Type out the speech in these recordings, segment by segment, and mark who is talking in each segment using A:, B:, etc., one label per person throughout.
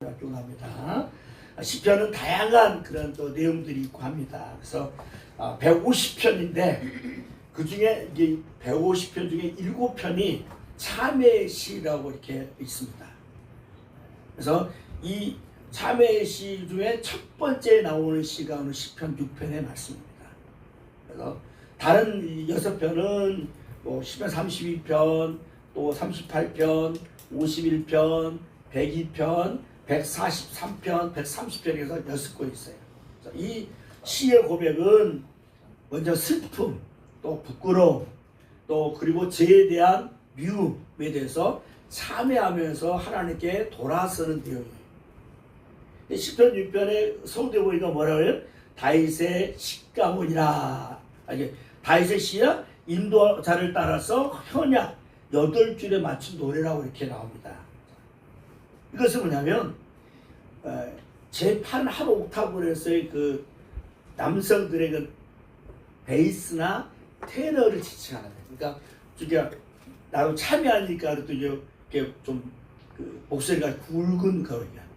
A: 합니다. 시편은 다양한 그런 또 내용들이 있고 합니다. 그래서 150편인데 그 중에 이제 150편 중에 7편이 참회의 시라고 이렇게 있습니다. 그래서 이 참회의 시 중에 첫 번째 나오는 시가 오늘 시편 6편의 말씀입니다. 그래서 다른 6편은 뭐 시편 32편, 또 38편, 51편, 102편, 143편, 130편에서 6권 있어요. 이 시의 고백은 먼저 슬픔, 또 부끄러움, 또 그리고 죄에 대한 미움에 대해서 참회하면서 하나님께 돌아서는 내용이에요. 시편 6편의 성대모니가 뭐라고 해요? 다윗의 식가문이라. 다윗의 시야 인도자를 따라서 현약 8줄에 맞춘 노래라고 이렇게 나옵니다. 이것은 뭐냐면 제8 한 옥타브에서의 그 남성들의 그 베이스나 테너를 지칭하는 거예요. 그러니까 저기가 나도 참여하니까 또 이렇게 좀 그 목소리가 굵은 거예요.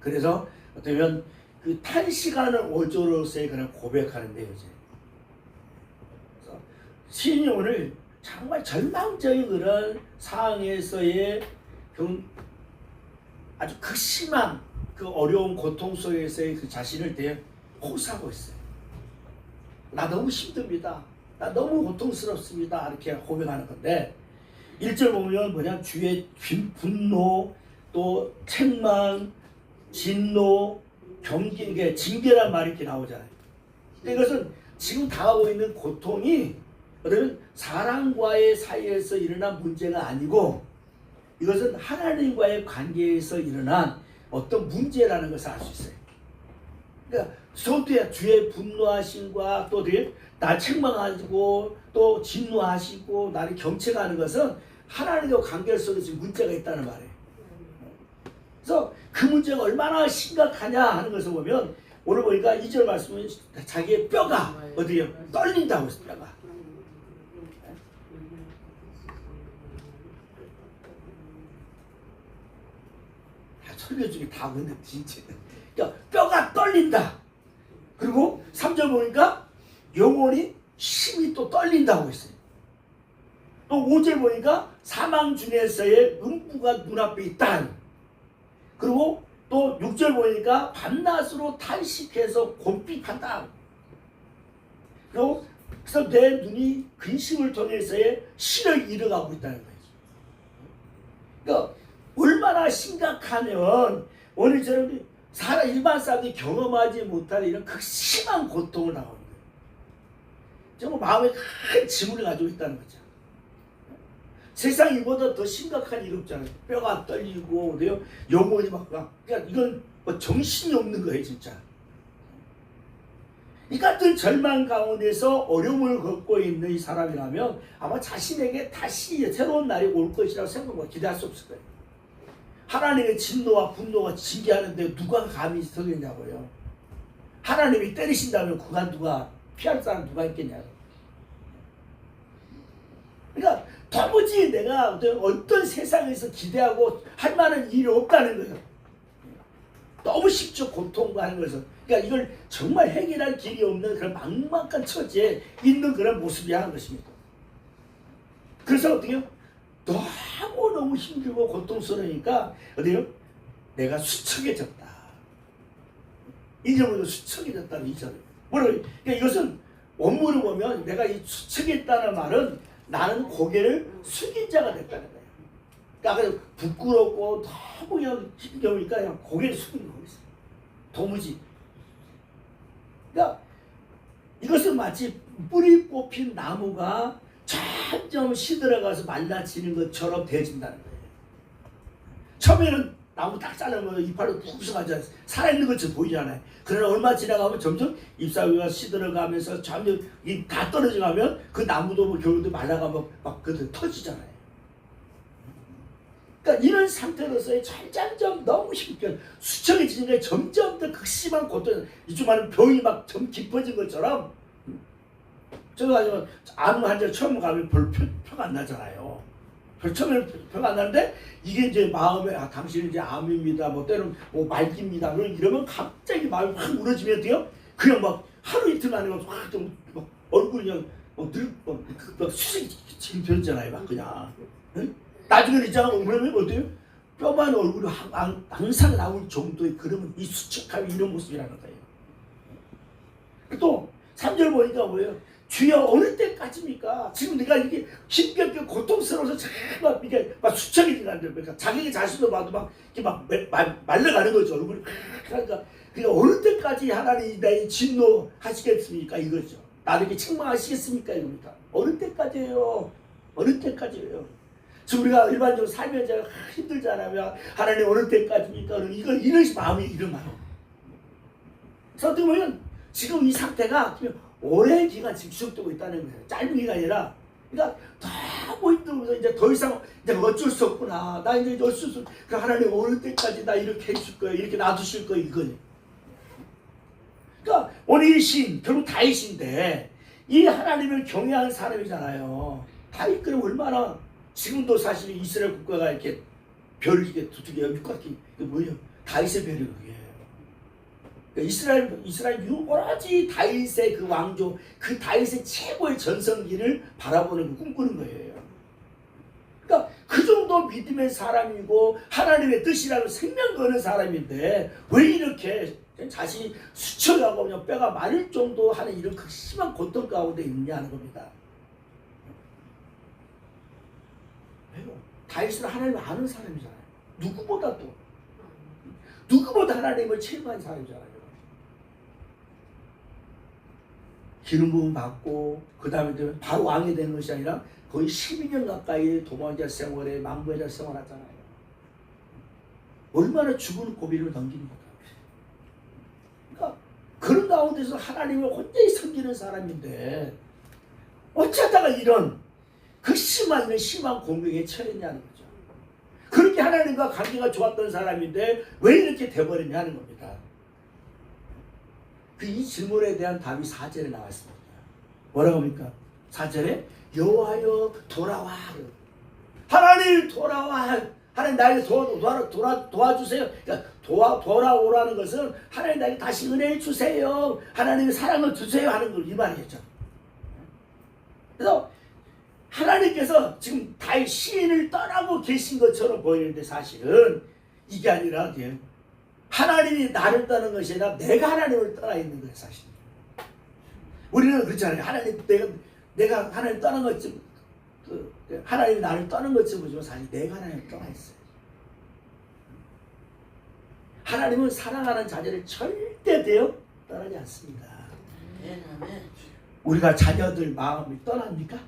A: 그래서 어쩌면 그 탄식하는 어조로서의 그런 고백하는데요. 그래서 시인이 오늘 정말 절망적인 그런 상황에서의 아주 극심한 그 어려운 고통 속에서의 그 자신을 대해 호소하고 있어요. 나 너무 힘듭니다. 나 너무 고통스럽습니다. 이렇게 고백하는 건데 1절 보면 뭐냐, 주의 분노, 또 책망, 진노, 경계, 이게 징계란 말이 이렇게 나오잖아요. 이것은 지금 당하고 있는 고통이 그러면 사람과의 사이에서 일어난 문제가 아니고 이것은 하나님과의 관계에서 일어난 어떤 문제라는 것을 알 수 있어요. 그러니까 소두야 주의 분노하심과 또 나 책망하시고 또 진노하시고 나를 경책하는 것은 하나님과 관계 속에서 문제가 있다는 말이에요. 그래서 그 문제가 얼마나 심각하냐 하는 것을 보면 오늘 보니까 2절 말씀은 자기의 뼈가 어디요? 떨린다고 했어요. 뼈가. 설교 중에 다 그런데 진짜 뼈가 떨린다. 그리고 3절 보니까 영혼이 심히 또 떨린다고 했어요. 또 5절 보니까 사망 중에서의 음부가 눈앞에 있다. 그리고 또 6절 보니까 밤낮으로 탄식해서 곤핍한다. 그리고 그래서 내 눈이 근심을 통해서의 실을 잃어가고 있다는 거예요. 그러니까 얼마나 심각하면 오늘처럼 일반 사람들이 경험하지 못할 이런 극심한 고통을 당하는 거예요. 정말 마음에 큰 짐을 가지고 있다는 거죠. 세상 이보다 더 심각한 일 없잖아요. 뼈가 떨리고 영혼이 막 그러니까 이건 뭐 정신이 없는 거예요, 진짜. 이 같은 절망 가운데서 어려움을 겪고 있는 이 사람이라면 아마 자신에게 다시 새로운 날이 올 것이라고 생각하고 기대할 수 없을 거예요. 하나님의 진노와 분노가 징계하는데 누가 감히 서겠냐고요. 하나님이 때리신다면 그간 누가 피할 사람 누가 있겠냐고. 그러니까 도무지 내가 어떤 세상에서 기대하고 할 만한 일이 없다는 거예요. 너무 쉽죠, 고통하는 것은. 그러니까 이걸 정말 해결할 길이 없는 그런 막막한 처지에 있는 그런 모습이야 하는 것입니다. 그래서 어떻게요? 너무 힘들고 고통스러우니까 어디요? 내가 수척해졌다. 이 점으로 수척해졌다는 이 점. 그러니까 이것은 원문을 보면 내가 이 수척했다는 말은 나는 고개를 숙인 자가 됐다는 거예요. 그러니까 부끄럽고 너무 힘겨우니까 그냥 고개를 숙이는 거예요. 도무지. 그러니까 이것은 마치 뿌리 뽑힌 나무가 점점 시들어가서 말라지는 것처럼 되어진다는 거예요. 처음에는 나무 딱 자르면 이파리 푹성하지 않아요. 살아있는 것처럼 보이잖아요. 그러나 얼마 지나가면 점점 잎사귀가 시들어가면서 점점 다 떨어져가면 그 나무도 뭐 겨울도 말라가면 막 터지잖아요. 그러니까 이런 상태로서의 점점 너무 힘들게 수척해지는 게 점점 더 극심한 고통, 이쪽 말은 병이 막 점 깊어진 것처럼. 저거 가지고 암 환자 처음 가면 별로 표가 안 나잖아요. 처음에는 별로 안 나는데 이게 이제 마음에 당신은 이제 암입니다. 뭐 때로는 뭐 말기입니다. 이러면 갑자기 마음이 확 무너지면 돼요. 그냥 막 하루 이틀 만에 막 얼굴이 그냥 막 수색이 지금 변했잖아요. 막 그냥. 응? 나중에는 있잖아. 그러면 어때요? 뼈만 얼굴이 항상 나올 정도의 그러면 이 수척함이 이런 모습이라는 거예요. 또 3절 보니까 뭐예요? 주여 어느 때까지입니까? 지금 내가 이게 힘겹게 고통스러워서 막 이게 막 수척이 되는데 그러니까 자기 자신도 봐도 막 이렇게 막 말라가는 거죠. 얼굴이. 그러니까 어느 때까지 하나님 나의 진노하시겠습니까? 이거죠. 나를 이렇게 책망하시겠습니까? 이겁니다. 어느 때까지예요? 어느 때까지예요? 지금 우리가 일반적으로 살면서 힘들잖아요. 하나님 어느 때까지입니까? 이건 이런 마음이 이런 마음. 그래서 어떻게 보면 지금 이 상태가 오랜 기간 지금 지속되고 있다는 거예요. 짧은 기간이 아니라. 그러니까 너무 힘들면서 이제 더 이상 이제 어쩔 수 없구나. 나 이제 어쩔 수 없어. 하나님 어느 때까지 나 이렇게 해줄 거예요. 이렇게 놔두실 거예요. 이거예요. 그러니까 오늘 이 시인 결국 다윗인데 이 하나님을 경외하는 사람이잖아요. 다윗 그럼 얼마나 지금도 사실 이스라엘 국가가 이렇게 별을 이렇게 두둑이요 육각기 이게 뭐예요? 다윗의 별이 그게. 그러니까 이스라엘 오로지 다윗의 그 왕조, 그 다윗의 최고의 전성기를 바라보는 꿈꾸는 거예요. 그러니까 그 정도 믿음의 사람이고 하나님의 뜻이라고 생명 거는 사람인데 왜 이렇게 자신이 수척하고 그냥 뼈가 마를 정도 하는 이런 극심한 고통 가운데 있느냐는 겁니다. 왜요? 다윗은 하나님을 아는 사람이잖아요. 누구보다 하나님을 체험한 사람이잖아요. 기름 부음 받고 그 다음에 바로 왕이 되는 것이 아니라 거의 12년 가까이 도망자 생활에 망부자 생활하잖아요. 얼마나 죽은 고비를 넘기는 거예요. 그러니까 그런 가운데서 하나님을 혼자 섬기는 사람인데 어쩌다가 이런 극심한 심한 공경에 처했냐는 거죠. 그렇게 하나님과 관계가 좋았던 사람인데 왜 이렇게 돼버렸냐는 겁니다. 이 질문에 대한 답이 4절에 나왔습니다. 뭐라고 합니까? 4절에 여호와여 돌아와. 하나님 돌아와. 하나님 나에게 도와주세요. 그러니까 돌아오라는 것은 하나님 나에게 다시 은혜를 주세요. 하나님의 사랑을 주세요 하는 걸 이 말이겠죠. 그래서 하나님께서 지금 다윗 시인을 떠나고 계신 것처럼 보이는데 사실은 이게 아니라 하나님이 나를 떠난 것이 아니라 내가 하나님을 떠나 있는 거예요. 사실 우리는 그렇잖아요. 하나님 내가 하나님 떠난 것쯤 하나님이 나를 떠난 것쯤 보지만 사실 내가 하나님을 떠나 있어요. 하나님은 사랑하는 자녀를 절대 떠나지 않습니다. 우리가 자녀들 마음이 떠납니까?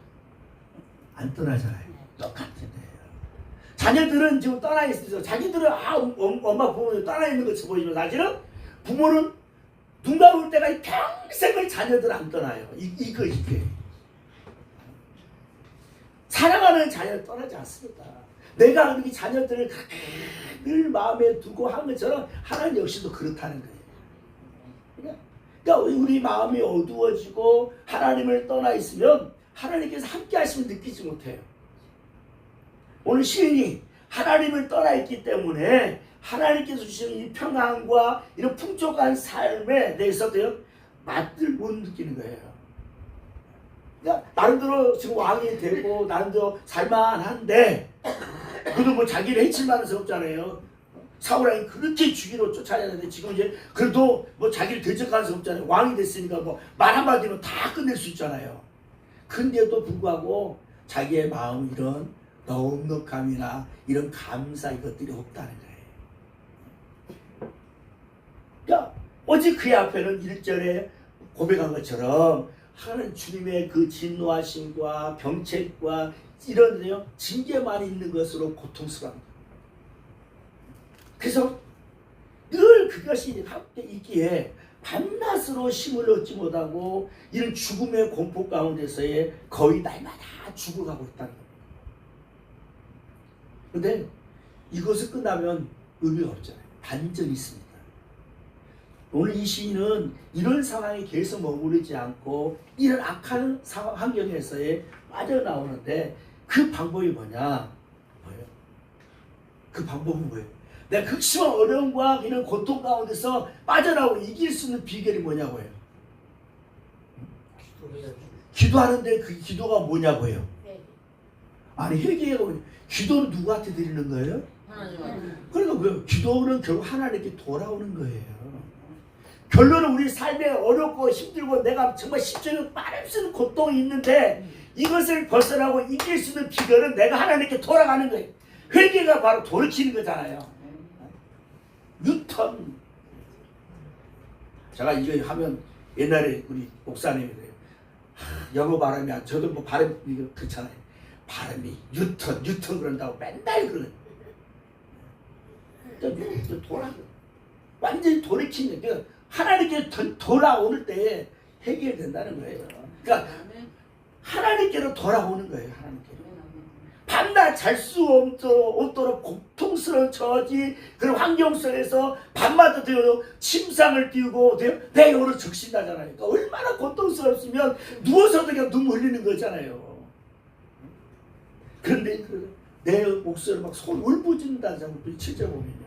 A: 안 떠나잖아요. 똑같은데요. 자녀들은 지금 떠나 있어서 자기들은 엄마 부모님 떠나 있는 것처럼 보이지만 사실은 부모는 눈 감을 때가 평생을 자녀들 안 떠나요. 이게 사랑하는 자녀를 떠나지 않습니다. 내가 그렇게 자녀들을 늘 마음에 두고 한 것처럼 하나님 역시도 그렇다는 거예요. 그러니까 우리 마음이 어두워지고 하나님을 떠나 있으면 하나님께서 함께 하시면 느끼지 못해요. 오늘 시인이 하나님을 떠나 있기 때문에 하나님께서 주시는 이 평안과 이런 풍족한 삶에 대해서 맛을 못 느끼는 거예요. 그러니까 나름대로 지금 왕이 되고 나름대로 살만한데 그래도 뭐 자기를 해칠 만한 수 없잖아요. 사울왕이 그렇게 죽이러 쫓아내는데 지금 이제 그래도 뭐 자기를 대적할 수 없잖아요. 왕이 됐으니까 뭐 말 한마디로 다 끝낼 수 있잖아요. 근데도 불구하고 자기의 마음 이런 넉넉함이나 이런 감사 이것들이 없다는 거예요. 그러니까 오직 그의 앞에는 1절에 고백한 것처럼 하나님 주님의 그 진노하심과 병책과 이런 징계만 있는 것으로 고통스러워합니다. 그래서 늘 그것이 함께 있기에 밤낮으로 힘을 얻지 못하고 이런 죽음의 공포 가운데서의 거의 날마다 죽어가고 있다는 겁니다. 그런데 이것을 끝나면 의미가 없잖아요. 반전이 있습니다. 오늘 이 시인은 이런 상황에 계속 머무르지 않고 이런 악한 환경에서의 빠져나오는데 그 방법이 뭐냐? 그 방법은 뭐예요? 내가 극심한 어려움과 이런 고통 가운데서 빠져나오고 이길 수 있는 비결이 뭐냐고요? 기도하는데 그 기도가 뭐냐고요? 아니 회개가 뭐냐? 기도는 누구한테 드리는 거예요? 그러니까 그 기도는 결국 하나님께 돌아오는 거예요. 결론은 우리 삶에 어렵고 힘들고 내가 정말 십자가에 빠를 수 있는 고통이 있는데 이것을 벗어나고 이길 수 있는 비결은 내가 하나님께 돌아가는 거예요. 회개가 바로 돌이키는 거잖아요. 뉴턴. 제가 이거 하면 옛날에 우리 목사님이 그래요. 영어 발음이 저도 뭐 발음 이거 그렇잖아요. 발음이 뉴턴 그런다고 맨날 그러는 돌아 완전히 돌이키는 게 하나님께 돌아오는 때에 해결된다는 거예요. 그러니까 하나님께로 돌아오는 거예요. 하나님께로. 밤낮 잘 수 없도록 고통스러운 처지 그런 환경 속에서 밤마다 되어 침상을 띄우고 내 영으로 적신다잖아요. 그러니까 얼마나 고통스럽으면 누워서도 그냥 눈물 흘리는 거잖아요. 그런데 내 목소리 막 손 울부짖는다잖아요. 7절 보면요.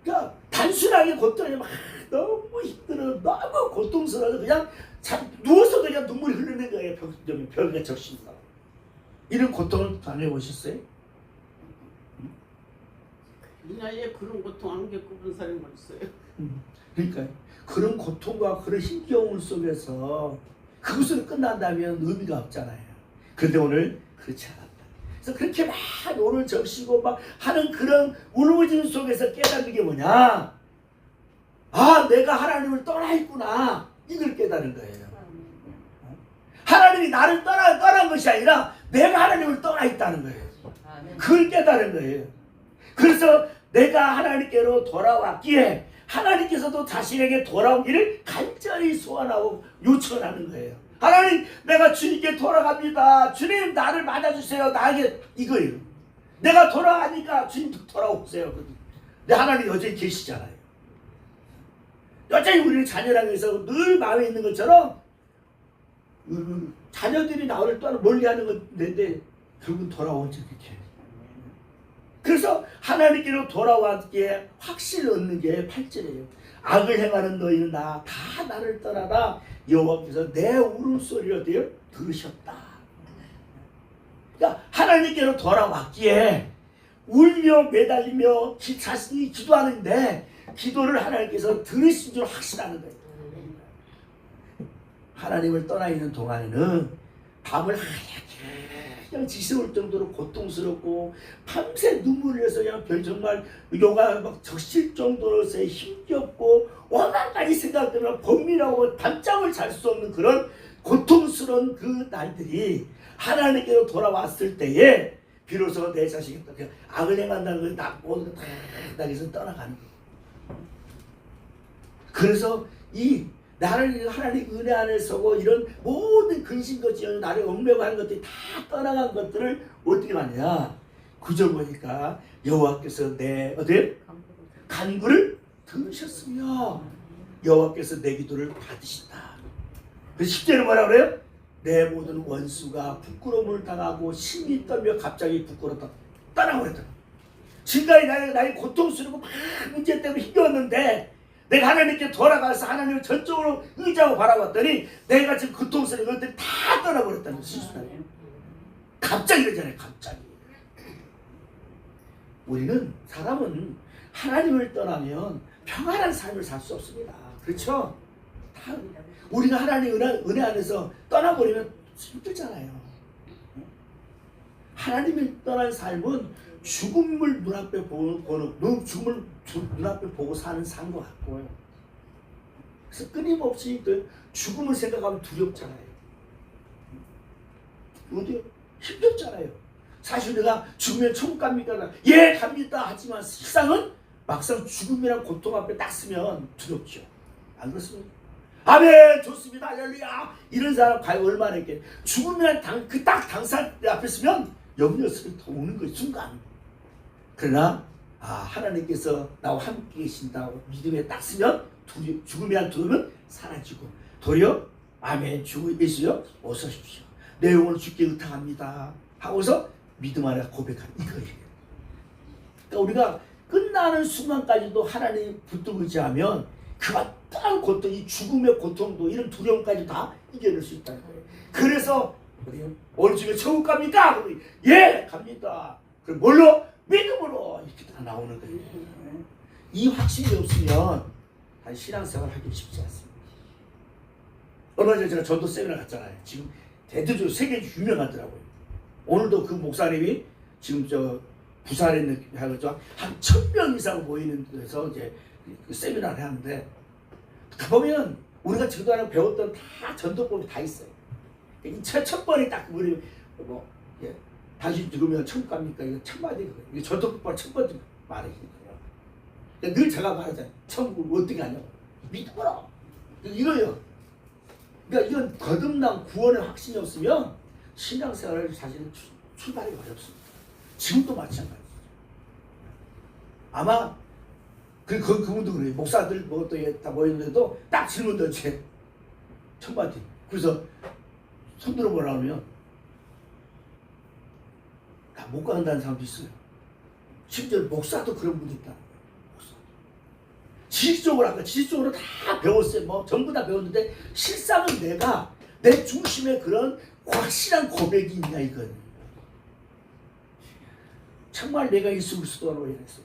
A: 그러니까 단순하게 고통이 막 너무 힘들어 너무 고통스러워서 그냥 누워서 그냥 눈물이 흐르는 거예요. 벽에 적신다. 이런 고통을 당해보셨어요?
B: 이 나이에 그런 고통 안 겪어본 사람이 없어요.
A: 그러니까 그런 고통과 그런 힘겨움 속에서 그것으로 끝난다면 의미가 없잖아요. 그런데 오늘 그렇지 않았다. 그래서 그렇게 막 오늘 적시고 막 하는 그런 울부짖음 속에서 깨닫는 게 뭐냐? 아, 내가 하나님을 떠나 있구나. 이걸 깨닫는 거예요. 하나님이 나를 떠난 것이 아니라 내가 하나님을 떠나 있다는 거예요. 그걸 깨달은 거예요. 그래서 내가 하나님께로 돌아왔기에 하나님께서도 자신에게 돌아오기를 간절히 소원하고 요청하는 거예요. 하나님, 내가 주님께 돌아갑니다. 주님, 나를 맞아주세요. 나에게 이거예요. 내가 돌아가니까 주님도 돌아오세요. 근데 하나님 여전히 계시잖아요. 여전히 우리는 자녀라고 해서 늘 마음에 있는 것처럼 자녀들이 나를 떠나 멀리하는 건데 결국은 돌아오지 그렇게. 그래서 하나님께로 돌아왔기에 확신을 얻는 게 8절이에요. 악을 행하는 너희는 다 나를 떠나라. 여호와께서 내 울음소리를 들으셨다. 그러니까 하나님께로 돌아왔기에 울며 매달리며 자신이 기도하는데 기도를 하나님께서 들으신 줄 확신하는 거예요. 하나님을 떠나 있는 동안에는 밤을 하얗게 그냥 지새울 정도로 고통스럽고 밤새 눈물을 흘려서 그냥 정말 요가 막 적실 정도로서의 힘겹고 워낙 많이 생각되면 범민하고 밤잠을 잘 수 없는 그런 고통스러운 그 날들이 하나님께로 돌아왔을 때에 비로소 내 자식이 악을 행한다는 걸 모든 것에서 떠나가는 거예요. 그래서 이 나를 하나님 은혜 안에 서고 이런 모든 근심거지 나를 얽매고하는 것들이 다 떠나간 것들을 어떻게 하느냐. 9절 보니까 여호와께서 내 간구를 들으셨으며 여호와께서 내 기도를 받으신다. 그래서 10절은 뭐라 그래요? 내 모든 원수가 부끄러움을 당하고 심히 떨며 갑자기 부끄럽다 떠나버렸다. 지금까지 나의 고통스럽고 막 문제 때문에 힘겨웠는데 내가 하나님께 돌아가서 하나님을 전적으로 의지하고 바라봤더니 내가 지금 고통스러운 것들이 다 떠나버렸다는 것이에요. 갑자기 그러잖아요. 갑자기. 우리는 사람은 하나님을 떠나면 평안한 삶을 살 수 없습니다. 그렇죠? 다 우리가 하나님 은혜 안에서 떠나버리면 힘들잖아요. 하나님을 떠난 삶은 죽음을 눈앞에 보는 죽음을 눈앞에 보고 사는 삶과 같고요. 그래서 끊임없이 그 죽음을 생각하면 두렵잖아요. 어디요? 힘들잖아요. 사실 우리가 죽으면 천국 갑니까? 예, 갑니다. 하지만 실상은 막상 죽음이란 고통 앞에 딱 서면 두렵죠. 안 그렇습니까? 아멘, 좋습니다. 할렐루야. 이런 사람 과연 얼마나 있겠. 죽음이란 딱 당사 앞에 서면 염려스럽게 더 오는 거예요. 순간. 그러나 하나님께서 나와 함께 계신다고 믿음에 딱 서면 죽음이란 두려움은 사라지고 도리어 아멘, 주 예수여 어서 오십시오. 내 영혼을 주께 의탁합니다 하고서 믿음 안에 고백하는 이거예요. 그러니까 우리가 끝나는 순간까지도 하나님 붙들고 의지하면 그 어떠한 고통, 이 죽음의 고통도 이런 두려움까지 다 이겨낼 수 있다는 거예요. 그래서 오늘 집에 천국 갑니까? 예, 갑니다. 그럼 뭘로? 믿음으로 이렇게 다 나오는 거예요. 이 확신이 없으면 신앙생활 하기 쉽지 않습니다. 얼마 전에 제가 전도 세미나 갔잖아요. 지금 대대적으로 세계에 유명하더라고요. 오늘도 그 목사님이 지금 저 부산에 하죠. 한 1000명 이상 모이는 데서 이제 그 세미나를 하는데 가보면 우리가 그동안에 배웠던 다 전도법이 다 있어요. 첫 번에 딱 우리 뭐 예, 당신 죽으면 천국 갑니까? 이거 첫 마디거든요. 이게 전도법 첫 번째 말이거든요. 늘 제가 말하잖아요. 천국을 어떻게 하냐고. 믿어라. 이거요. 그러니까 이건 거듭난 구원의 확신이 없으면 신앙생활을 사실은 출발이 어렵습니다. 지금도 마찬가지죠. 아마 그분도 그래요. 목사들 다 모였는데도 딱 질문도 첫 마디. 그래서 손 들어보라 하면 다 못 간다는 사람도 있어요. 심지어 목사도 그런 분이 있다. 지식적으로 다 배웠어요. 뭐 전부 다 배웠는데 실상은 내가 내 중심에 그런 확실한 고백이 있냐 이거예요. 정말 내가 예수 그리스도로 인해서.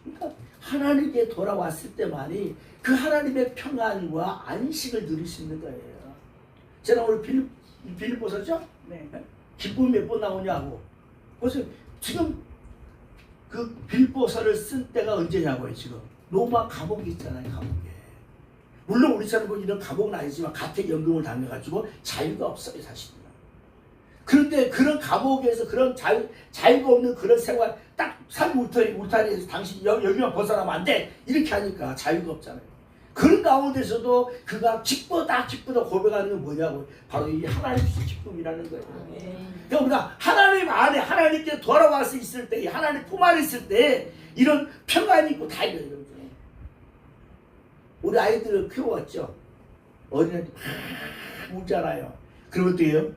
A: 그러니까 하나님께 돌아왔을 때만이 그 하나님의 평안과 안식을 누릴 수 있는 거예요. 제가 오늘 빌립보서죠? 네. 기쁨이 몇 번 나오냐고. 그래서 지금 그 빌립보서를 쓴 때가 언제냐고요. 지금 로마 감옥이 있잖아요. 감옥에. 물론 우리처럼 뭐 이런 감옥은 아니지만 가택연금을 당해가지고 자유가 없어요. 사실은. 그런데 그런 감옥에서 그런 자유가 없는 그런 생활 딱 삶 울타리에서 당신 여기만 벗어나면 안 돼. 이렇게 하니까 자유가 없잖아요. 그런 가운데서도 그가 기쁘다 고백하는 게 뭐냐고. 바로 이 하나님 주신 기쁨이라는 거예요. 그러니까 우리가 하나님 안에 하나님께 돌아와서 있을 때 하나님 품 안에 있을 때 이런 평안이 있고 다 이래요. 우리 아이들을 키워왔죠. 어린애들 막 울잖아요. 그러면 또요.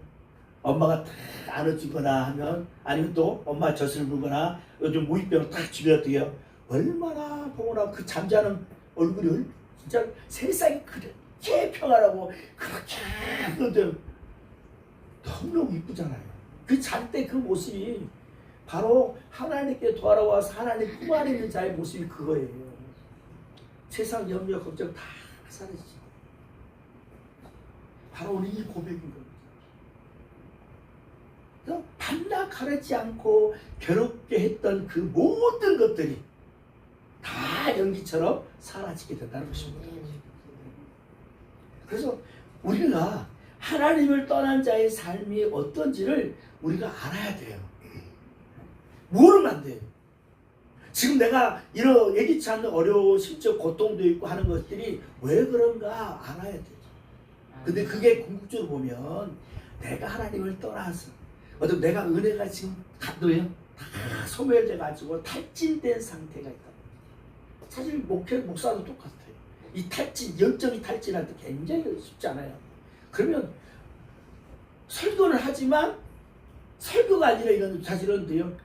A: 엄마가 딱 안아주거나 하면 아니면 또 엄마 젖을 물거나 요즘 무익병을 딱 집어넣어요. 얼마나 보거나 그 잠자는 얼굴이 진짜 세상이 그렇게 평안하고 그렇게 그런데 너무너무 이쁘잖아요. 그 잘 때 그 모습이 바로 하나님께 돌아와서 하나님 품 안에 있는 자의 모습이 그거예요. 세상 염려 걱정 다 사라지죠. 바로 오늘 이 고백인 겁니다. 반나 가르지 않고 괴롭게 했던 그 모든 것들이 다 연기처럼 사라지게 된다는 것입니다. 그래서 우리가 하나님을 떠난 자의 삶이 어떤지를 우리가 알아야 돼요. 모르면 안 돼요. 지금 내가 이런 예기치 않는 어려운 심적 고통도 있고 하는 것들이 왜 그런가 알아야 돼요. 근데 그게 궁극적으로 보면 내가 하나님을 떠나서 어떤 내가 은혜가 지금 감도요 다 소멸돼 가지고 탈진된 상태가 있다. 사실 목사도 똑같아요. 이 탈진, 영적인 탈진할 때 굉장히 쉽지 않아요. 그러면 설교를 하지만 설교가 아니라 이건 사실은 돼요.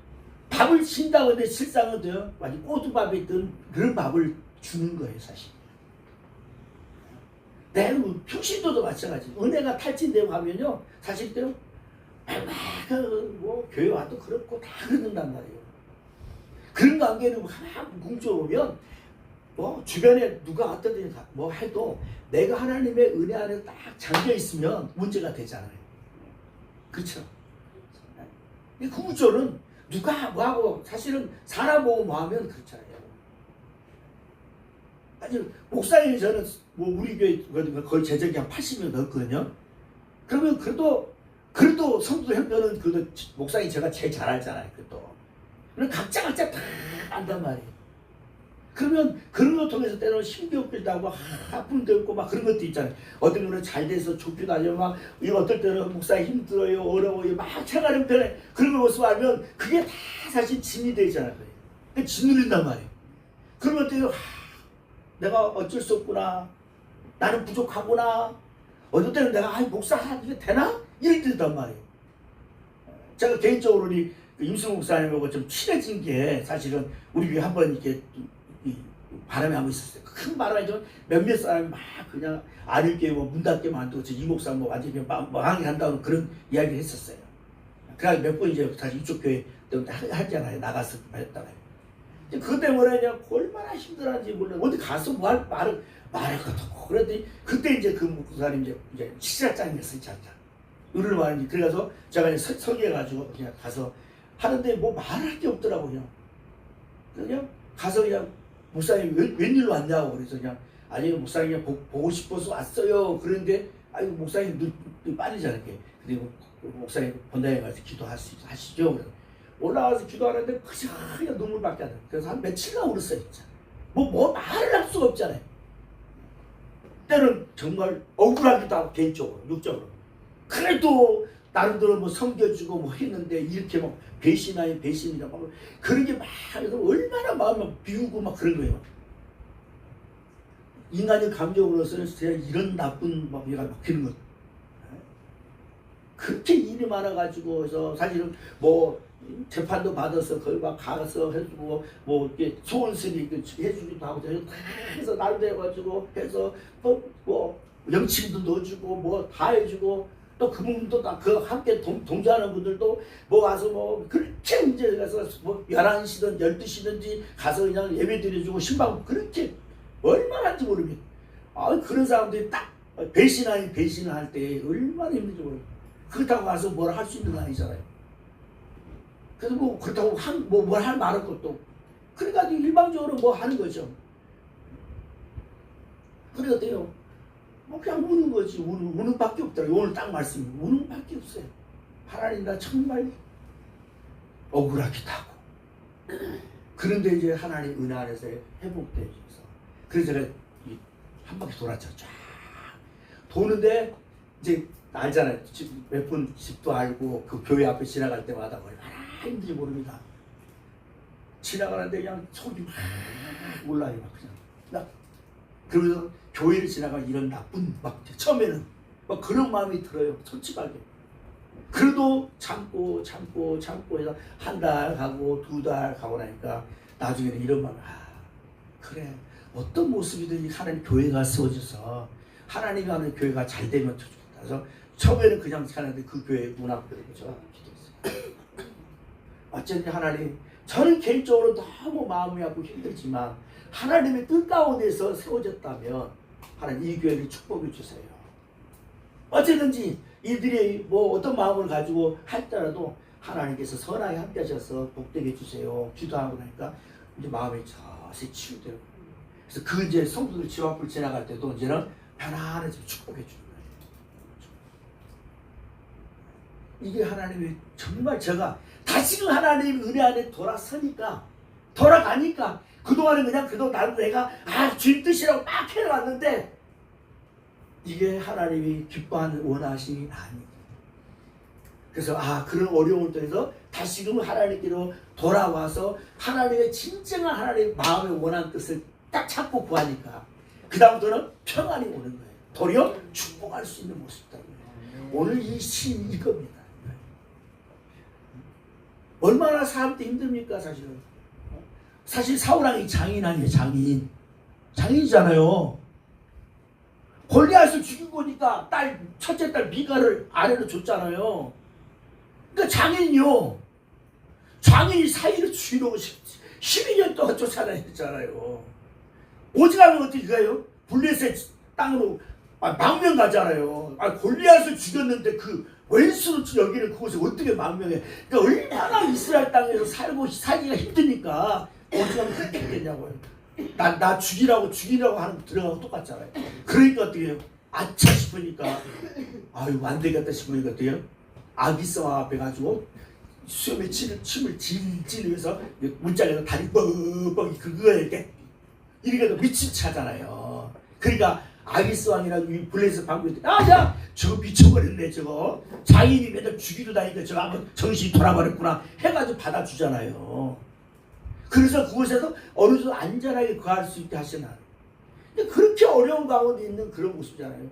A: 밥을 신다고 하는데 실상은 돼요. 완전 꼬두밥에 든 그런 밥을 주는 거예요, 사실. 내 평신도도 마찬가지. 은혜가 탈진되고 하면요, 사실 돼요. 뭐 교회 와도 그렇고 다 그런단 말이에요. 그런 관계를 하나 뭉쳐보면 뭐 주변에 누가 어떤 뭐 해도 내가 하나님의 은혜 안에 딱 잠겨 있으면 문제가 되잖아요. 그렇죠? 그 구조는 누가 뭐하고 사실은 사람 보고 뭐하면 그렇잖아요. 아니 목사님이 저는 뭐 우리 교회 거의 재적이 한 80명 넘거든요. 그러면 그래도 성도 형편은 그래도 목사님 제가 제일 잘 알잖아요. 그래도 각자 다 안단 말이에요. 그러면 그런 걸 통해서 때로는 힘겹기도 하고 아픔도 있고 막 그런 것도 있잖아요. 어떤 거는 잘 돼서 좋기도 하죠. 막 어떨 때는 목사님 힘들어요, 어려워요, 막 생활하는 편에 그런 걸 모습 알면 그게 다 사실 짐이 되잖아요. 그게 짓누린단 말이에요. 그러면 또 내가 어쩔 수 없구나, 나는 부족하구나, 어떨 때는 내가 목사 하는 게 되나? 이럴 때단 말이에요. 제가 개인적으로 우리 임승우 목사님하고 좀 친해진 게 사실은 우리 한번 이렇게 이 바람이 한번 있었어요. 큰 바람이 좀 몇몇 사람이 막 그냥 아ril게 문 닫게 만들고 이 목사 뭐 완전히 망한다는 그런 이야기를 했었어요. 그래서 몇 번 이제 다시 이쪽 교회 하잖아요. 나가서 했다가요. 그것 때문에 그냥 얼마나 힘들었는지 몰라. 어디 가서 뭐 말을 것도 없고. 그랬더니 그때 이제 그 목사님 이제 식사장이었어요. 자기가. 의를 말하니 그래서 제가 이제 설계해가지고 그냥 가서 하는데 뭐 말할 게 없더라고요. 그냥 가서 그냥 목사님 웬일로 왔냐고 그래서 그냥 아니 목사님 보고 싶어서 왔어요. 그런데 아이고 목사님 눈 빠지잖아요. 그리고 목사님 본당에 가서 기도하시죠. 올라가서 기도하는데 그냥 눈물밖에 안 나요. 그래서 한 며칠간 울었어요. 진짜. 뭐 말을 할 수가 없잖아요. 때는 정말 억울하기도 하고 개인적으로 육적으로. 그래도 나름대로 뭐 섬겨주고 뭐 했는데 이렇게 막 배신이라 막 그런 게 막 해서 얼마나 마음이 비우고 막 그런 거예요. 인간의 감정으로서는 제가 이런 나쁜 막 얘가 막히는 것. 그렇게 일이 많아가지고 해서 사실은 뭐 재판도 받아서 거기 막 가서 해주고 뭐 이렇게 소원스리 해주기도 하고 해서 나름대로 가지고 해서 뭐 명칭도 넣어주고 뭐 다 해주고 또 그분도 다 그 함께 동조하는 분들도 뭐 와서 뭐 그렇게 이제 가서 뭐 11시든 12시든지 가서 그냥 예배 드려주고 신방 그렇게 얼마나 한지 모르겠. 아 그런 사람들이 딱 배신을 할 때 얼마나 힘든지 모르겠. 그렇다고 가서 뭘 할 수 있는 거 아니잖아요. 그래서 뭐 그렇다고 뭘 할 말할 것도 없고. 그러니까 일방적으로 뭐 하는 거죠. 그래 어때요? 뭐 그냥 우는 거지. 우는 밖에 없더라고요. 오늘 딱 말씀이 우는 밖에 없어요. 하나님 나 정말 억울하기도 하고. 그런데 이제 하나님 은혜 안에서 회복되어 있어서. 그래서 제가 한 바퀴 돌았죠. 쫙 도는데 이제 알잖아요. 몇 분 집도 알고 그 교회 앞에 지나갈 때마다 얼마나 힘든지 모릅니다. 지나가는데 그냥 속이 막 올라요. 막 그냥. 그러면서 교회를 지나가면 이런 나쁜 막 처음에는 막 그런 마음이 들어요. 솔직하게. 그래도 참고 해서 한 달 가고 2달 가고 나니까 나중에는 이런 마음이 그래 어떤 모습이든 하나님 교회가 세워져서 하나님이 하는 교회가 잘 되면 좋겠다. 그래서 처음에는 그냥 사는데 그 교회 문 앞에 제가 기도했어요. 어쩐지 하나님 저는 개인적으로 너무 마음이 아프고 힘들지만 하나님의 뜻 가운데서 세워졌다면 하나님 이 교회를 축복해 주세요. 어쨌든지 이들이 뭐 어떤 마음을 가지고 할지라도 하나님께서 선하게 함께 하셔서 복되게 해주세요. 기도하고 나니까 이제 마음이 자세히 치유되고 그래서 그 이제 성도들 집 앞을 지나갈 때도 이제는 편안해서 축복해 주는 거예요. 이게 하나님이 정말 제가 다시금 하나님 은혜 안에 돌아가니까 그동안은 그냥 나도 내가 주님 뜻이라고 막 해왔는데 이게 하나님이 기뻐하는 원하심이 아니에요. 그래서 그런 어려움을 통해서 다시금 하나님께로 돌아와서 하나님의 진정한 하나님의 마음의 원하는 뜻을 딱 찾고 구하니까 그 다음부터는 평안이 오는 거예요. 도리어 축복할 수 있는 모습이다. 오늘 이 시인 이겁니다. 얼마나 사람도 힘듭니까 사실은. 사실 사울왕이 장인 아니에요. 장인이잖아요. 골리앗을 죽인 거니까 첫째 딸 미가를 아내로 줬잖아요. 그러니까 장인이 사위를 죽이려고 12년 동안 쫓아다녔잖아요. 오직하면 어떻게 가요? 블레셋 땅으로 망명 가잖아요. 골리앗을 죽였는데 그 왼수로 여기는 그곳에 어떻게 망명해? 그러니까 얼마나 이스라엘 땅에서 살기가 힘드니까 오직하면 그렇게 했겠냐고요. 나 죽이라고 하는 거 들어가고 똑같잖아요. 그러니까 어떻게 해요? 아차 싶으니까 아유 안 되겠다 싶으니까 어떻게 해요? 아기성 앞에 가지고 수염에 침을 질질 흘려서 문짝에서 다리 뻑뻑 그거에 이렇게 미친 차잖아요. 그러니까 아기스 왕이라고 이 블레셋 방구에 야 저거 미쳐버렸네 저거 자인이 맨날 죽이러 다니니까 저거 한번 정신이 돌아버렸구나 해가지고 받아주잖아요. 그래서 그곳에서 어느 정도 안전하게 거할 수 있게 하시나. 근데 그렇게 어려운 가운데 있는 그런 모습이잖아요.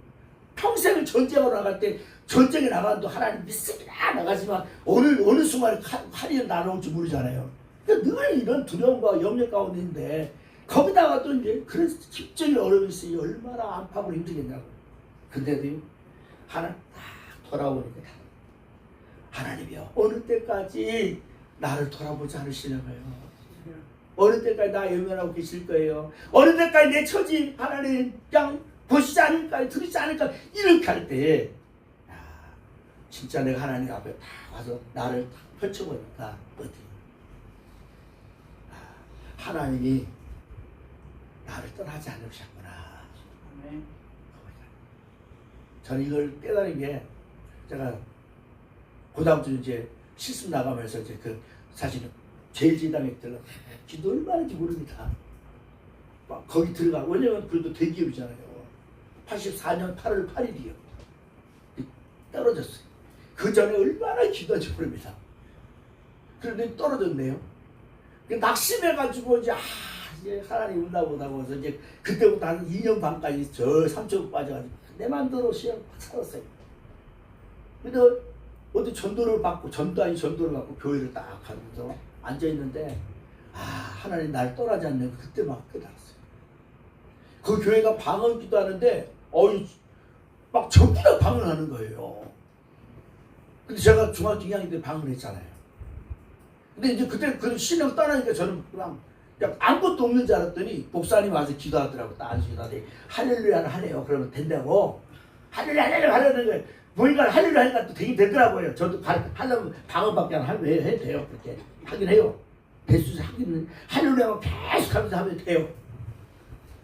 A: 평생을 전쟁으로 나갈 때 전쟁에 나가도 하나님 믿습니다 나가지만 어느 순간에 칼이 날아올지 모르잖아요. 그러니까 늘 이런 두려움과 염려 가운데 있는데 거기다가 또 이제 그런 집적인 어려움이 있으니 얼마나 안팎으로 힘들겠냐고. 근데도 하나님 딱 돌아오니까 하나님이요 어느 때까지 나를 돌아보지 않으시려고요. 어느 때까지 나 외면하고 계실 거예요. 어느 때까지 내 처지 하나님 그냥 보시지 않을까 들으시지 않을까 이렇게 할 때 진짜 내가 하나님 앞에 딱 와서 나를 딱 펼쳐보니까 어디 하나님이 나를 떠나지 않으셨구나. 저는 이걸 깨달은 게 제가 고등학교 이제 실습 나가면서 이제 그 사실은 제일지당에 들어 기도 얼마나 하는지 모릅니다. 막 거기 들어가 왜냐면 그래도 대기업이잖아요. 84년 8월 8일이요. 떨어졌어요. 그 전에 얼마나 기도한지 모릅니다. 그런데 떨어졌네요. 낙심해가지고 이제 이제 하나님 온다 보다고 해서 이제 그때부터 한 2년 반까지 저 삼척 빠져가지고 내 맘대로 시험 살았어요. 근데 어디 전도를 받고 전도 아닌 전도를 받고 교회를 딱 가면서 앉아 있는데 하나님 날 떠나지 않는 그때 막 깨달았어요. 그 교회가 방언 기도하는데 막 전부 다 방언하는 거예요. 근데 제가 중학교 2학년 때 방언을 했잖아요. 근데 이제 그때 그 신령 떠나니까 저는 그냥 아무것도 없는 줄 알았더니 목사님 와서 기도하더라고. 딱 앉으시더니 할렐루야를 하래요. 그러면 된다고. 할렐루야 하려는 거예요. 보니까 할렐루야 하니까 또 되긴 되더라고요. 저도 하려면 방언밖에 안 하면 해도 돼요. 그렇게 하긴 해요. 배수 하기는 할렐루야만 계속 하면서 하면 돼요.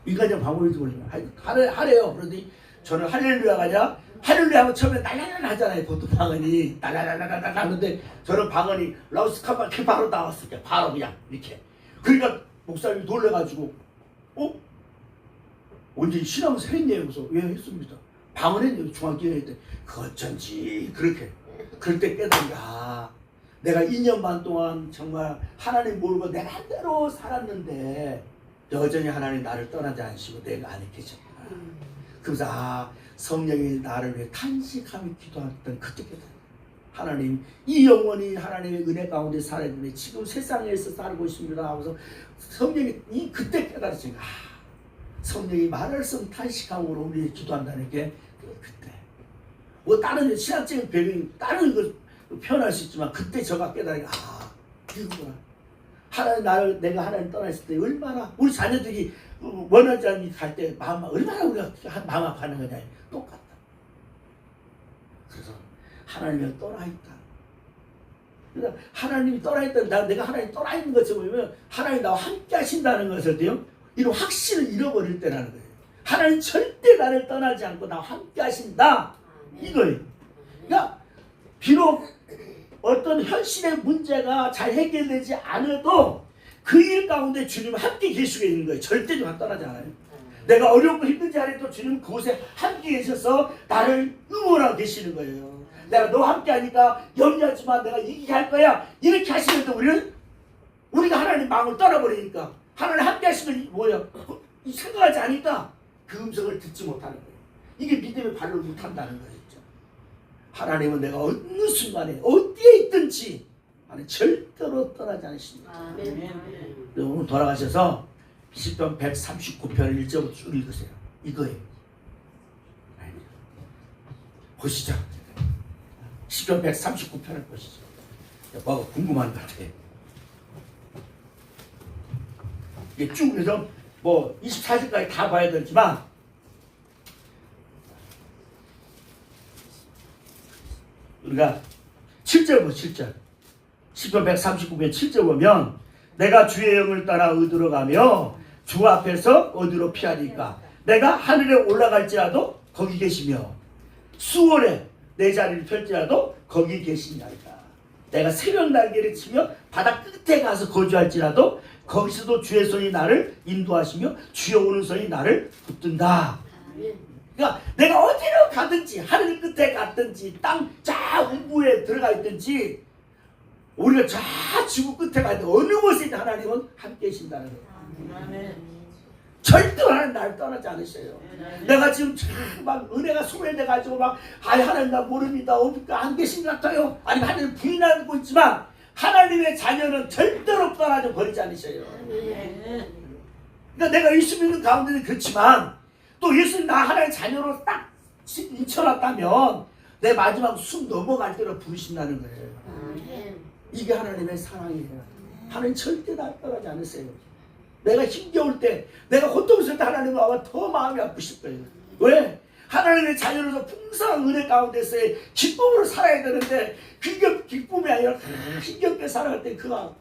A: 인간적 방법일지 모르지만 하래요. 그러더니 저는 할렐루야가 아니라 할렐루야 하면 처음에 날라날라 하잖아요. 보통 방언이 날라날라날라 하는데 저는 방언이 라우스카바 이렇게 바로 나왔을 때 바로 그냥 이렇게. 그러니까 목사님이 놀래가지고 언제 신앙에서 했네요. 그래서 왜 했습니다. 방언했네요. 중학교에 때 그 어쩐지 그렇게 그럴 때 깨달은 내가 2년 반 동안 정말 하나님 모르고 내 맘대로 살았는데 여전히 하나님 나를 떠나지 않으시고 내가 안에 계셨구나. 그래서 성령이 나를 위해 탄식하며 기도했던 그때 깨달은 하나님 이 영혼이 하나님의 은혜 가운데 살아야 되는데 지금 세상에서 살고 있습니다 하면서 성령이 그때 깨달았으니까 성령이 말할 수 없는 탄식함으로 우리 기도한다는 게 그때 뭐 다른 신학적인 배경이 다른 걸 표현할 수 있지만 그때 저가 깨달으니까 이거구나. 하나님 내가 하나님 떠났을 때 얼마나 우리 자녀들이 원하지 않는 갈 때 얼마나 우리가 마음 아파하는 거냐 똑같다. 그래서 하나님이 떠나있다. 그러니까 하나님이 떠나있다. 내가 하나님 떠나있는 것처럼 보면 하나님 나와 함께 하신다는 것을요 이런 확신을 잃어버릴 때라는 거예요. 하나님 절대 나를 떠나지 않고 나와 함께 하신다. 이거예요. 그러니까 비록 어떤 현실의 문제가 잘 해결되지 않아도 그 일 가운데 주님은 함께 계시고 있는 거예요. 절대 좀 떠나지 않아요. 내가 어렵고 힘든지 하래도 주님 그곳에 함께 계셔서 나를 응원하고 계시는 거예요. 내가 너와 함께 하니까 염려하지 마. 내가 이기게 할 거야. 이렇게 하시면서 우리가 하나님 마음을 떠나버리니까 하나님 함께 하시면 뭐예요? 생각하지 않으니까 그 음성을 듣지 못하는 거예요. 이게 믿음의 발로 못한다는 거예요. 하나님은 내가 어느 순간에 어디에 있든지 하나님 절대로 떠나지 않으십니다. 오늘 돌아가셔서 시편 139편 1절부터 쭉 읽으세요. 이거예요. 보시죠. 시편 139편을 보시죠. 뭐가 궁금한 것 같아요. 이게 쭉 해서 뭐 24절까지 다 봐야 되지만 우리가 7절 보면 7절 시편 139편 7절 보면 내가 주의 영을 따라 어디로 가며 주 앞에서 어디로 피하리까. 내가 하늘에 올라갈지라도 거기 계시며 수월에 내 자리를 펼지라도 거기 계시니까. 내가 새벽 날개를 치며 바다 끝에 가서 거주할지라도 거기서도 주의 손이 나를 인도하시며 주의 오른손이 나를 붙든다. 그러니까 내가 어디로 가든지 하늘 끝에 갔든지 땅 저 우부에 들어가 있든지 우리가 저 지구 끝에 가든 어느 곳에 있든 하나님은 함께 계신다는 거예요. 절대로 하나님 나를 떠나지 않으셔요. 내가 지금 막 은혜가 소멸돼가지고 막 하나님 나 모릅니다. 안 계신 것 같아요. 아니면 하나님 부인하고 있지만 하나님의 자녀는 절대로 떠나지 버리지 않으셔요. 그러니까 내가 예수 믿는 가운데는 그렇지만 또 예수님 나 하나님의 자녀로 딱 인쳐놨다면 내 마지막 숨 넘어갈 때로 부르신다는 거예요. 이게 하나님의 사랑이에요. 하나님 절대 나 떠나지 않으세요. 내가 힘겨울 때, 내가 고통스러울 때 하나님은 아마 더 마음이 아프실 거예요. 왜? 하나님의 자녀로서 풍성한 은혜 가운데서의 기쁨으로 살아야 되는데 그게 기쁨이 아니라 힘겹게 살아갈 때 그가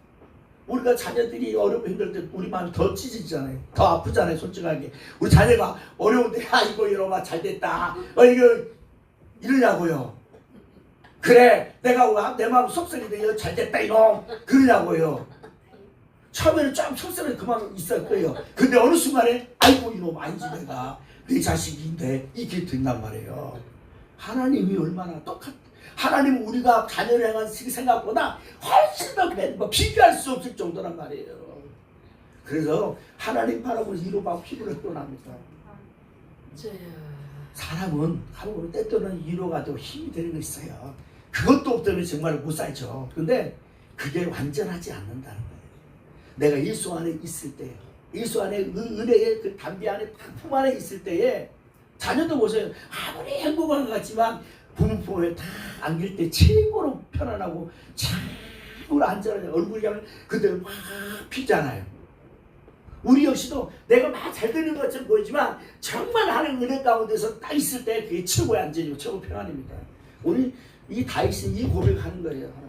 A: 우리가 자녀들이 어렵고 힘들 때 우리 마음이 더 찢어지잖아요. 더 아프잖아요. 솔직하게. 우리 자녀가 어려운데 아이고 이러마 잘됐다. 이거 이러냐고요. 그래 내가 내 마음 속썩인데 잘됐다 이놈 그러냐고요. 처음에는 좀 속상해 그만 있을 거예요. 근데 어느 순간에 아이고 이놈 아니지 내가 내 자식인데 이게 된단 말이에요. 하나님이 얼마나 하나님은 우리가 자녀를 향한 생각보다 훨씬 더 비교할 수 없을 정도란 말이에요. 그래서 하나님 바라보면서 이로 막 피부를 떠납니다. 사람은 하루는 때때로는 위로가 되고 힘이 되는 거 있어요. 그것도 없다면 정말 못 살죠. 근데 그게 완전하지 않는다는 거예요. 내가 예수 안에 있을 때, 예수 안에 은혜의 그 담비 안에 품 안에 있을 때에 자녀도 보세요. 아무리 행복한 것 같지만 부모 품에 다 안길 때 최고로 편안하고 최고로 안전하게 얼굴이 그냥 그대로 막 피잖아요. 우리 역시도 내가 막 잘 되는 것처럼 보이지만 정말 하나님 은혜 가운데서 딱 있을 때 그게 최고의 안전이고 최고 평안입니다. 우리 이 다윗은 이 고백하는 거예요.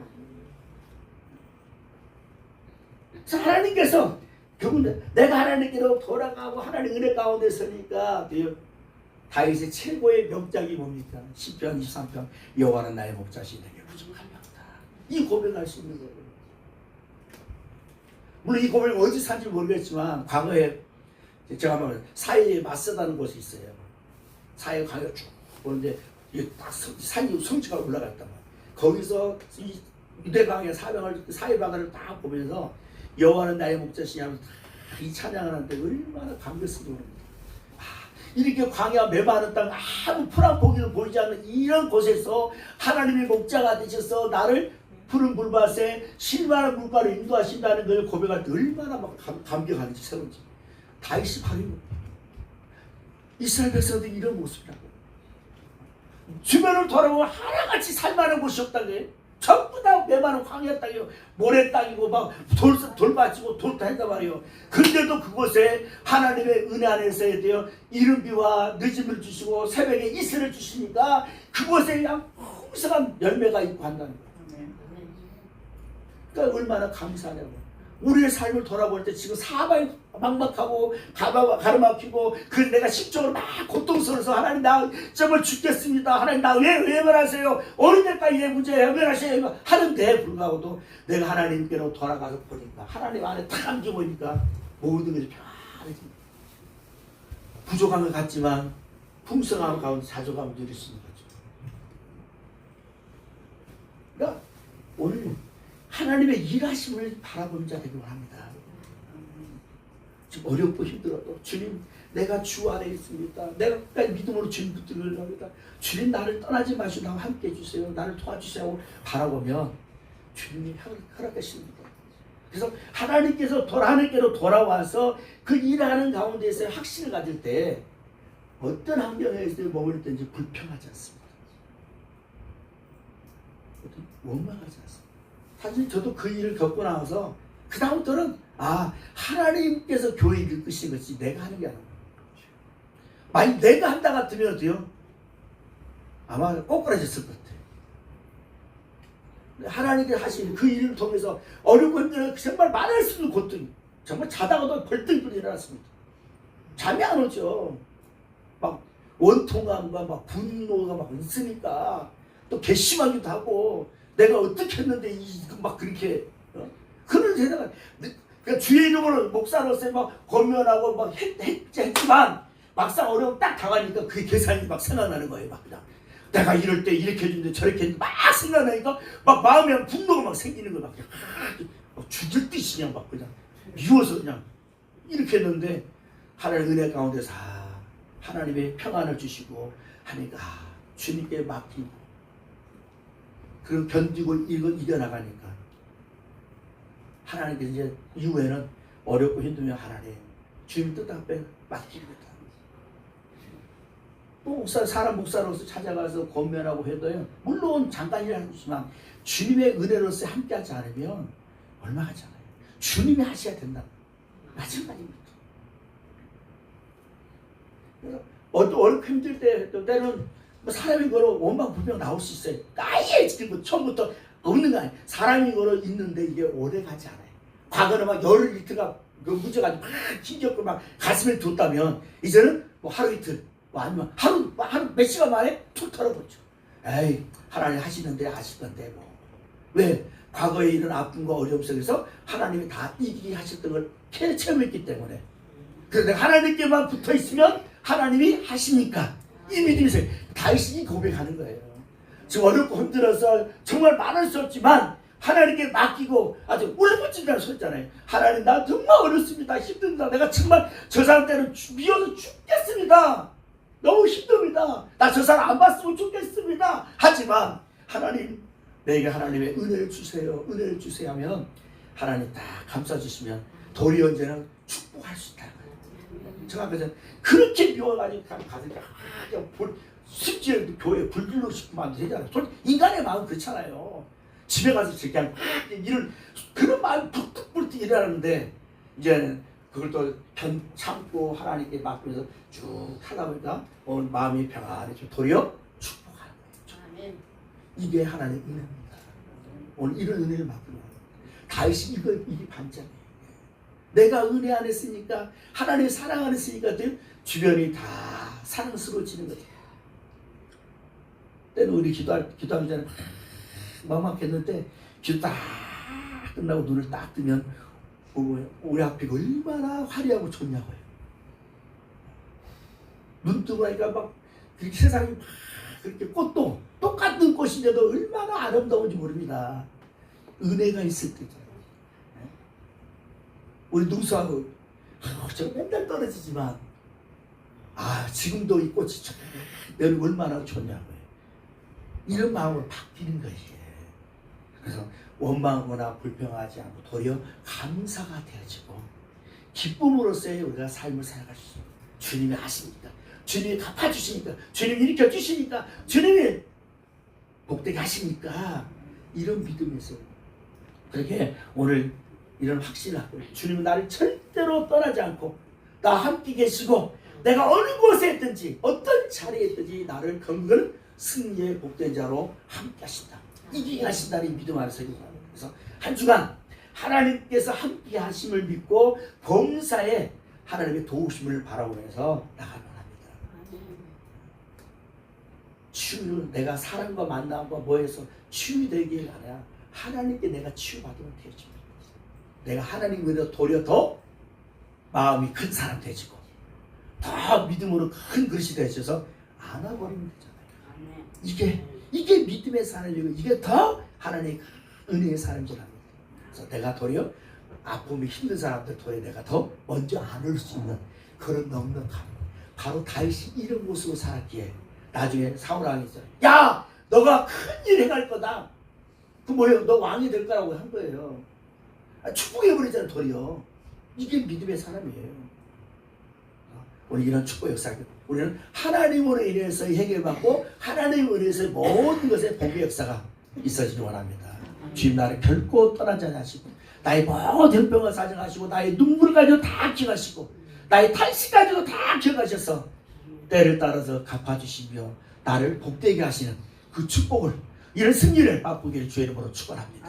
A: 하나님께서 그분 내가 하나님께로 돌아가고 하나님 은혜 가운데 서니까 다윗의 최고의 명작이 뭡니까? 10편 23편 여호와는 나의 목자시 내게 부족하리로다. 이 고백할 수 있는 거예요. 물론 이 고백을 어디서 산지 모르겠지만 과거에 제가 한번 사해에 마쓰다는 곳이 있어요. 사해 강에 쭉 보는데 딱 산이 성지가 올라가 있단 말이에요. 거기서 이 유대강의 사해바다를 딱 보면서 여호와는 나의 목자시냐면서 이 찬양을 하는데 얼마나 감격스러운 겁니다. 이렇게 광야 메마른 땅 아무 푸른 고기도 보이지 않는 이런 곳에서 하나님의 목자가 되셔서 나를 푸른 물밭에 실만한 물가로 인도하신다는 걸 고백할 때 얼마나 막 감격하는지 새로운지. 다윗이 바로 이스라엘 백성들이 이런 모습이라고. 주변을 돌아보면 하나같이 살만한 곳이 없다고요. 전부 다 메마른 광야 땅이고 모래 땅이고 막 돌밭이고 돌다 했단 말이에요. 근데도 그곳에 하나님의 은혜 안에서야 돼요. 이른 비와 늦음을 주시고 새벽에 이슬을 주시니까 그곳에 그냥 풍성한 열매가 있고 한다는 거예요. 그러니까 얼마나 감사하냐고. 우리의 삶을 돌아볼 때 지금 사방이 막막하고 가로막히고 그 내가 심적으로 막 고통스러워서 하나님 나 정말 죽겠습니다. 하나님 나 왜 외면하세요? 어느 때까지 내 문제 외면하셔요? 하는데 불구하고도 내가 하나님께로 돌아가서 보니까 하나님 안에 탁 안겨 보니까 모든 것이 편안해집니다. 부족한 것 같지만 풍성함 가운데 자족함을 누릴 수 있는 거죠. 그러니까 오늘 하나님의 일하심을 바라보는 자 되기를 합니다. 지금 어렵고 힘들어도 주님 내가 주 안에 있습니다. 내가 끝까지 믿음으로 주님 붙들기를 합니다. 주님 나를 떠나지 마시고 나와 함께 해주세요. 나를 도와주시라고 바라보면 주님이 허락하십니다. 그래서 하나님께서 하나님께로 돌아와서 그 일하는 가운데서 확신을 가질 때 어떤 환경에서 머물렀든지 불평하지 않습니다. 원망하지 않습니다. 사실 저도 그 일을 겪고 나서 그 다음부터는 하나님께서 교회를 이끄신 것이 내가 하는 게 아니에요. 만약 내가 한다 같으면 어때요? 아마 꼬꾸라졌을 것 같아요. 하나님께서 하신 그 일을 통해서 어렵고 힘들어 정말 말할 수 없는 고통, 정말 자다가도 벌떡 일어났습니다. 잠이 안 오죠. 막 원통함과 막 분노가 막 있으니까 또 괘씸하기도 하고 내가 어떻게 했는데 막 그렇게 그런 세상을 그러니까 주의 이름으로 목사로서 막 권면하고 막 했지만 막상 어려움 딱 당하니까 그 계산이 막 생각나는 거예요. 막 그냥 내가 이럴 때 이렇게 해준데 저렇게 했는데 막 생각나니까 막 마음에 분노가 막 생기는 거예요. 막 죽일 듯이 그냥 막 그냥 미워서 그냥 이렇게 했는데 하나님 은혜 가운데서 하나님의 평안을 주시고 하니까 주님께 맡기고 그리고 견디고 이겨나가니까 하나님께 이제 이후에는 어렵고 힘들면 하나님 주님 뜻 앞에 맡깁니다. 또 사람 목사로서 찾아가서 권면하고 해도요, 물론 잠깐이라지만 주님의 은혜로서 함께하지 않으면 얼마나 하잖아요. 주님이 하셔야 된다. 마찬가지입니다. 그래서 어렵고 힘들 때는 뭐 사람이 걸어 원망 불평 나올 수 있어요. 아예 지금 처음부터 없는 거 아니에요. 사람이 걸어 있는데 이게 오래 가지 않아요. 과거는 막 열흘 이틀가 문제가지고 막 힘겹고 막 가슴에 뒀다면 이제는 뭐 하루 이틀 뭐 아니면 하루 몇 시간 만에 툭 털어버죠. 에이 하나님 하시는데 하시던데 뭐 왜? 과거에 이런 아픔과 어려움 속에서 하나님이 다 이기게 하셨던 걸 체험했기 때문에. 그런데 하나님께만 붙어 있으면 하나님이 하시니까 이 믿음이 있어요. 다윗이 고백하는 거예요. 지금 어렵고 힘들어서 정말 많을 수 없지만 하나님께 맡기고 아주 울부짖으라고 썼잖아요. 하나님 나 정말 어렵습니다. 힘듭니다. 내가 정말 저 사람 때는 미워서 죽겠습니다. 너무 힘듭니다. 나 저 사람 안 봤으면 좋겠습니다. 하지만 하나님 내게 하나님의 은혜를 주세요. 은혜를 주세요 하면 하나님 다 감싸주시면 도리어 언제는 축복할 수 있다는 거예요. 제가 아까 전에 그렇게 미워가지고 가슴이 심지어 교회 불질러 싶으면 안 되잖아요. 인간의 마음은 그렇잖아요. 집에 가서 그냥 이런 그런 마음이 불뚝불뚝 일어나는데 이제 그걸 또 참고 하나님께 맡기면서 쭉 하다 보니까 오늘 마음이 평안해지고 도리어 축복하는 거예요. 이게 하나님의 은혜입니다. 오늘 이런 은혜를 맡기는 거예요. 다윗이 이게 반장이에요. 내가 은혜 안에 있으니까 하나님의 사랑 안에 있으니까 주변이 다 사랑스러워지는 거죠. 때는 우리 기도하기 전에 막막했는데 기도 딱 끝나고 눈을 딱 뜨면 우리 앞이 얼마나 화려하고 좋냐고요. 눈 뜨고 나니까 막 그렇게 세상이 막 그렇게 꽃도 똑같은 꽃인데도 얼마나 아름다운지 모릅니다. 은혜가 있을 때잖아요. 우리 누수하고 저 맨날 떨어지지만 지금도 이 꽃이 내는 얼마나 좋냐고요. 이런 마음으로 바뀌는 것이에요. 그래서 원망하거나 불평하지 않고 도리어 감사가 되어지고 기쁨으로써의 우리가 삶을 살아갈 수 있어요. 주님이 하시니까, 주님이 갚아주시니까, 주님이 일으켜주시니까, 주님이 복되게 하시니까 이런 믿음에서 그렇게 오늘 이런 확신을 하고 주님은 나를 절대로 떠나지 않고 나 함께 계시고 내가 어느 곳에 있든지 어떤 자리에 있든지 나를 경건 승리의 복된 자로 함께 하신다. 이기게 하신다는 믿음 안에서 그래서 한 주간 하나님께서 함께 하심을 믿고 범사에 하나님의 도우심을 바라보면서 나가면 합니다. 치유는 내가 사람과 만남과 뭐해서 치유되기가 아니라 하나님께 내가 치유받으면 되어집니다. 내가 하나님으로 도리어 더 마음이 큰 사람 되지고 더 믿음으로 큰 그릇이 되셔서 안아버리면 되잖아요. 이게 믿음의 사람이고 이게 더 하나님의 은혜의 사람이랍니다. 그래서 내가 도리어 아픔이 힘든 사람들 도리어 내가 더 먼저 안을 수 있는 그런 넉넉함. 바로 다윗이 이런 모습으로 살았기에 나중에 사울왕이 있어요. 야! 너가 큰일 해갈 거다. 그 뭐예요? 너 왕이 될 거라고 한 거예요. 축복해버리잖아요. 도리어. 이게 믿음의 사람이에요. 오늘 이런 축복 역사, 우리는 하나님으로 인해서 해결받고 하나님으로 인해서 모든 것에 복의 역사가 있어지길 원합니다. 주님 나를 결코 떠나지 않으시고 나의 모든 병을 사정하시고 나의 눈물까지도 다 기억하시고 나의 탄식까지도 다 기억하셔서 때를 따라서 갚아주시며 나를 복되게 하시는 그 축복을 이런 승리를 맛보기를 주의 이름으로 축원합니다.